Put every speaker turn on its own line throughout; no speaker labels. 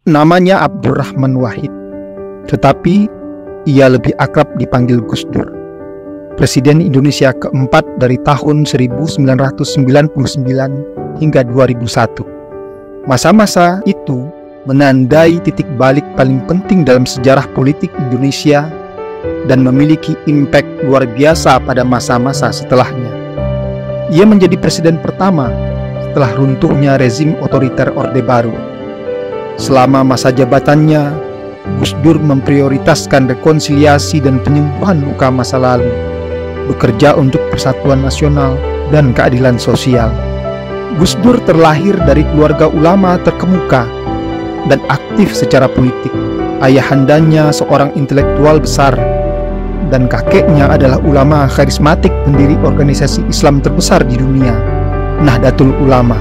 Namanya Abdurrahman Wahid, tetapi ia lebih akrab dipanggil Gus Dur. Presiden Indonesia keempat dari tahun 1999 hingga 2001. Masa-masa itu menandai titik balik paling penting dalam sejarah politik Indonesia dan memiliki impact luar biasa pada masa-masa setelahnya. Ia menjadi presiden pertama setelah runtuhnya rezim otoriter Orde Baru. Selama masa jabatannya, Gus Dur memprioritaskan rekonsiliasi dan penyembuhan luka masa lalu, bekerja untuk persatuan nasional dan keadilan sosial. Gus Dur terlahir dari keluarga ulama terkemuka dan aktif secara politik. Ayahandanya seorang intelektual besar dan kakeknya adalah ulama karismatik pendiri organisasi Islam terbesar di dunia, Nahdlatul Ulama.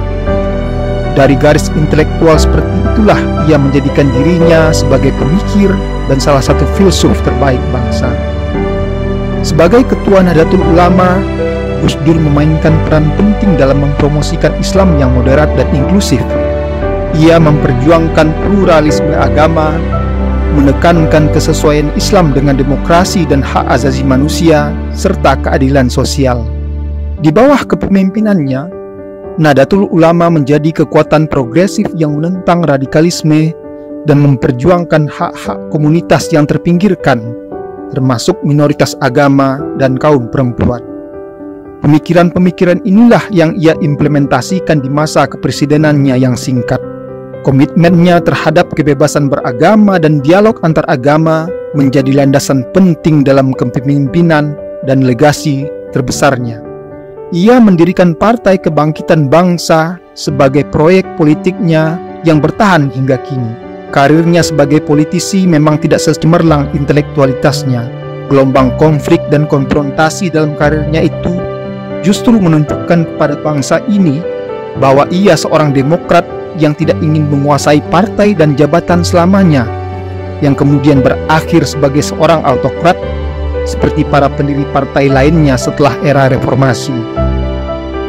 Dari garis intelektual seperti itulah ia menjadikan dirinya sebagai pemikir dan salah satu filsuf terbaik bangsa. Sebagai ketua Nahdlatul Ulama, Gus Dur memainkan peran penting dalam mempromosikan Islam yang moderat dan inklusif. Ia memperjuangkan pluralisme agama, menekankan kesesuaian Islam dengan demokrasi dan hak asasi manusia, serta keadilan sosial. Di bawah kepemimpinannya, Nahdlatul Ulama menjadi kekuatan progresif yang menentang radikalisme dan memperjuangkan hak-hak komunitas yang terpinggirkan, termasuk minoritas agama dan kaum perempuan. Pemikiran-pemikiran inilah yang ia implementasikan di masa kepresidenannya yang singkat. Komitmennya terhadap kebebasan beragama dan dialog antar agama menjadi landasan penting dalam kepemimpinan dan legasi terbesarnya. Ia mendirikan Partai Kebangkitan Bangsa sebagai proyek politiknya yang bertahan hingga kini. Karirnya sebagai politisi memang tidak secemerlang intelektualitasnya. Gelombang konflik dan konfrontasi dalam karirnya itu justru menunjukkan kepada bangsa ini bahwa ia seorang demokrat yang tidak ingin menguasai partai dan jabatan selamanya, yang kemudian berakhir sebagai seorang autokrat seperti para pendiri partai lainnya setelah era reformasi.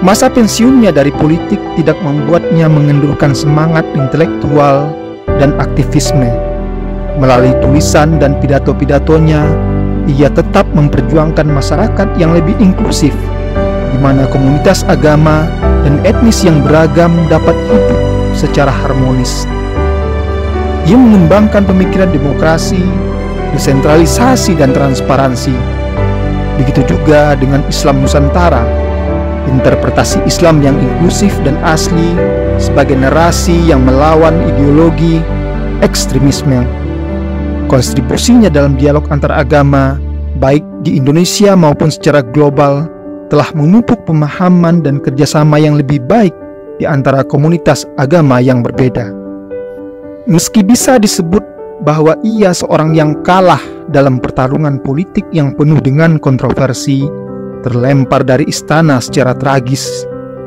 Masa pensiunnya dari politik tidak membuatnya mengendurkan semangat intelektual dan aktivisme. Melalui tulisan dan pidato-pidatonya, ia tetap memperjuangkan masyarakat yang lebih inklusif, di mana komunitas agama dan etnis yang beragam dapat hidup secara harmonis. Ia mengembangkan pemikiran demokrasi, desentralisasi, dan transparansi. Begitu juga dengan Islam Nusantara, interpretasi Islam yang inklusif dan asli sebagai narasi yang melawan ideologi ekstremisme. Kontribusinya dalam dialog antar agama, baik di Indonesia maupun secara global, telah memupuk pemahaman dan kerjasama yang lebih baik di antara komunitas agama yang berbeda. Meski bisa disebut bahwa ia seorang yang kalah dalam pertarungan politik yang penuh dengan kontroversi, terlempar dari istana secara tragis,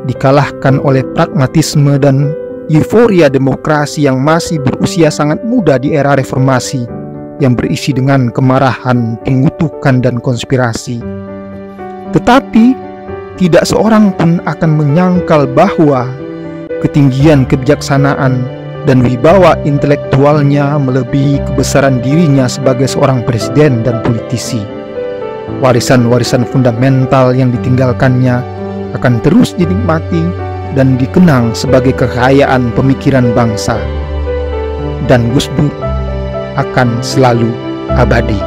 dikalahkan oleh pragmatisme dan euforia demokrasi yang masih berusia sangat muda di era reformasi, yang berisi dengan kemarahan, pengutukan, dan konspirasi. Tetapi tidak seorang pun akan menyangkal bahwa ketinggian kebijaksanaan dan wibawa intelektualnya melebihi kebesaran dirinya sebagai seorang presiden dan politisi. Warisan-warisan fundamental yang ditinggalkannya akan terus dinikmati dan dikenang sebagai kekayaan pemikiran bangsa. Dan Gus Dur akan selalu abadi.